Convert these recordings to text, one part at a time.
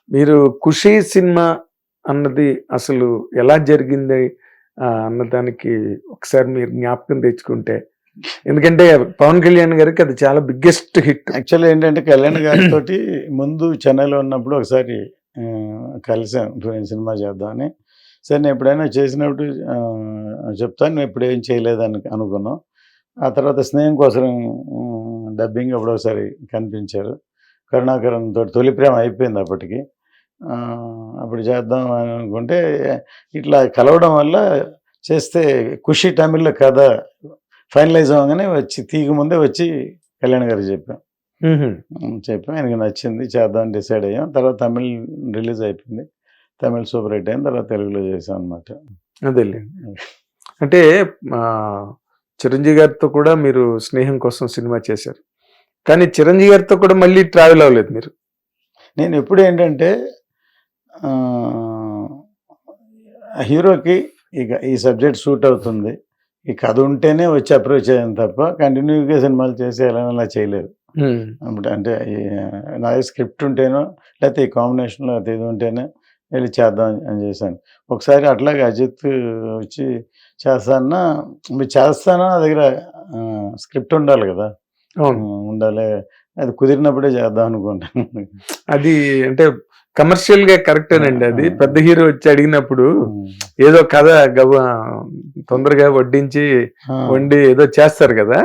మీరు 'ఖుషి' సినిమా అన్నది అసలు ఎలా జరిగింది అన్నదానికి ఒకసారి మీరు జ్ఞాపకం తెచ్చుకుంటే? ఎందుకంటే పవన్ కళ్యాణ్ గారికి అది చాలా బిగ్గెస్ట్ హిట్. యాక్చువల్లీ ఏంటంటే కళ్యాణ్ గారితోటి ముందు చెన్నైలో ఉన్నప్పుడు ఒకసారి కలిసాం సినిమా చేద్దామని. సరే నేను ఎప్పుడైనా చేసినప్పుడు చెప్తాను, నువ్వు ఎప్పుడు ఏం చేయలేదని అనుకున్నాం. ఆ తర్వాత స్నేహం కోసం డబ్బింగ్ అప్పుడు ఒకసారి కనిపించారు. కరుణాకరన్ తోటి తొలి ప్రేమ అయిపోయింది అప్పటికి. అప్పుడు చేద్దాం అని అనుకుంటే ఇట్లా కలవడం వల్ల చేస్తే 'ఖుషి' తమిళ్లో కథ ఫైనలైజ్ అవ్వగానే వచ్చి తీగ ముందే వచ్చి కళ్యాణ్ గారికి చెప్పాం. ఆయనకి నచ్చింది, చేద్దామని డిసైడ్ అయ్యాం. తర్వాత తమిళ్ రిలీజ్ అయిపోయింది, తమిళ్ సూపర్ హిట్ అయింది. తర్వాత తెలుగులో చేసాం అనమాట. అదేలే. అంటే చిరంజీవి గారితో కూడా మీరు స్నేహం కోసం సినిమా చేశారు, కానీ చిరంజీవి గారితో కూడా మళ్ళీ ట్రావెల్ అవ్వలేదు మీరు. నేను ఎప్పుడు ఏంటంటే హీరోకి ఇక ఈ సబ్జెక్ట్ సూట్ అవుతుంది, ఈ కథ ఉంటేనే వచ్చి అప్రోచ్ అయ్యాను తప్ప కంటిన్యూగా సినిమాలు చేసేయాలని అలా చేయలేదు. అంటే నా స్క్రిప్ట్ ఉంటేనో లేకపోతే ఈ కాంబినేషన్లో అది ఇది ఉంటేనే వెళ్ళి చేద్దాం అని చేశాను. ఒకసారి అట్లాగే అజిత్ వచ్చి చేస్తానా, మీరు చేస్తానా, నా దగ్గర స్క్రిప్ట్ ఉండాలి కదా, ఉండాలి, అది కుదిరినప్పుడే చేద్దాం అనుకుంటాను. అది అంటే కమర్షియల్ గా కరెక్టేనండి. అది పెద్ద హీరో వచ్చి అడిగినప్పుడు ఏదో కథ తొందరగా వడ్డించి వండి ఏదో చేస్తారు కదా,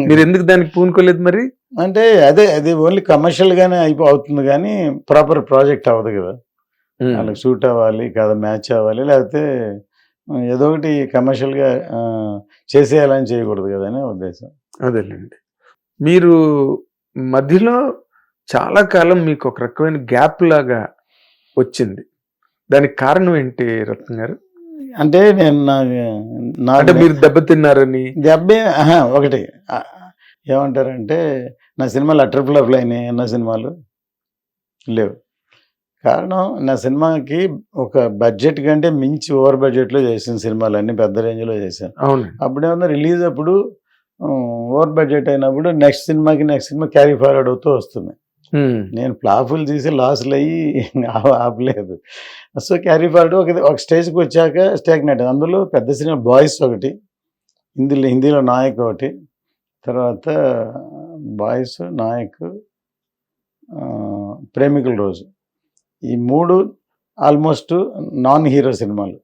మీరు ఎందుకు దానికి పూనుకోలేదు మరి? అంటే అది ఓన్లీ కమర్షియల్ గానే అవుతుంది కానీ ప్రాపర్ ప్రాజెక్ట్ అవ్వదు కదా, వాళ్ళకి షూట్ అవ్వాలి, కథ మ్యాచ్ అవ్వాలి, లేకపోతే ఏదో ఒకటి కమర్షియల్గా చేసేయాలని చేయకూడదు కదా అనే ఉద్దేశం. అదేలేండి. మీరు మధ్యలో చాలా కాలం మీకు ఒక రకమైన గ్యాప్ లాగా వచ్చింది, దానికి కారణం ఏంటి రత్న గారు? అంటే నేను అంటే మీరు దెబ్బతిన్నారని? ఒకటి ఏమంటారంటే నా సినిమాలు ట్రిపుల్ ఫ్లై అయినాయి, అన్న సినిమాలు లేవు. కారణం నా సినిమాకి ఒక బడ్జెట్ కంటే మించి ఓవర్ బడ్జెట్లో చేసిన సినిమాలు అన్నీ పెద్ద రేంజ్లో చేశాను. అవును. అప్పుడేమన్నా రిలీజ్ అప్పుడు ఓవర్ బడ్జెట్ అయినప్పుడు నెక్స్ట్ సినిమా క్యారీ ఫార్వర్డ్ అవుతూ వస్తుంది. నేను ఫ్లాపులు తీసి లాస్లు అయ్యి ఆపలేదు. సో క్యారీ ఫార్వర్డ్ ఒక స్టేజ్కి వచ్చాక స్టాగ్నేట్. అందులో పెద్ద సినిమా బాయ్స్ ఒకటి, హిందీలో నాయక్ ఒకటి, తర్వాత బాయ్స్, నాయక్, ప్రేమికుల రోజు, ఈ 3 ఆల్మోస్ట్ నాన్ హీరో సినిమాలు.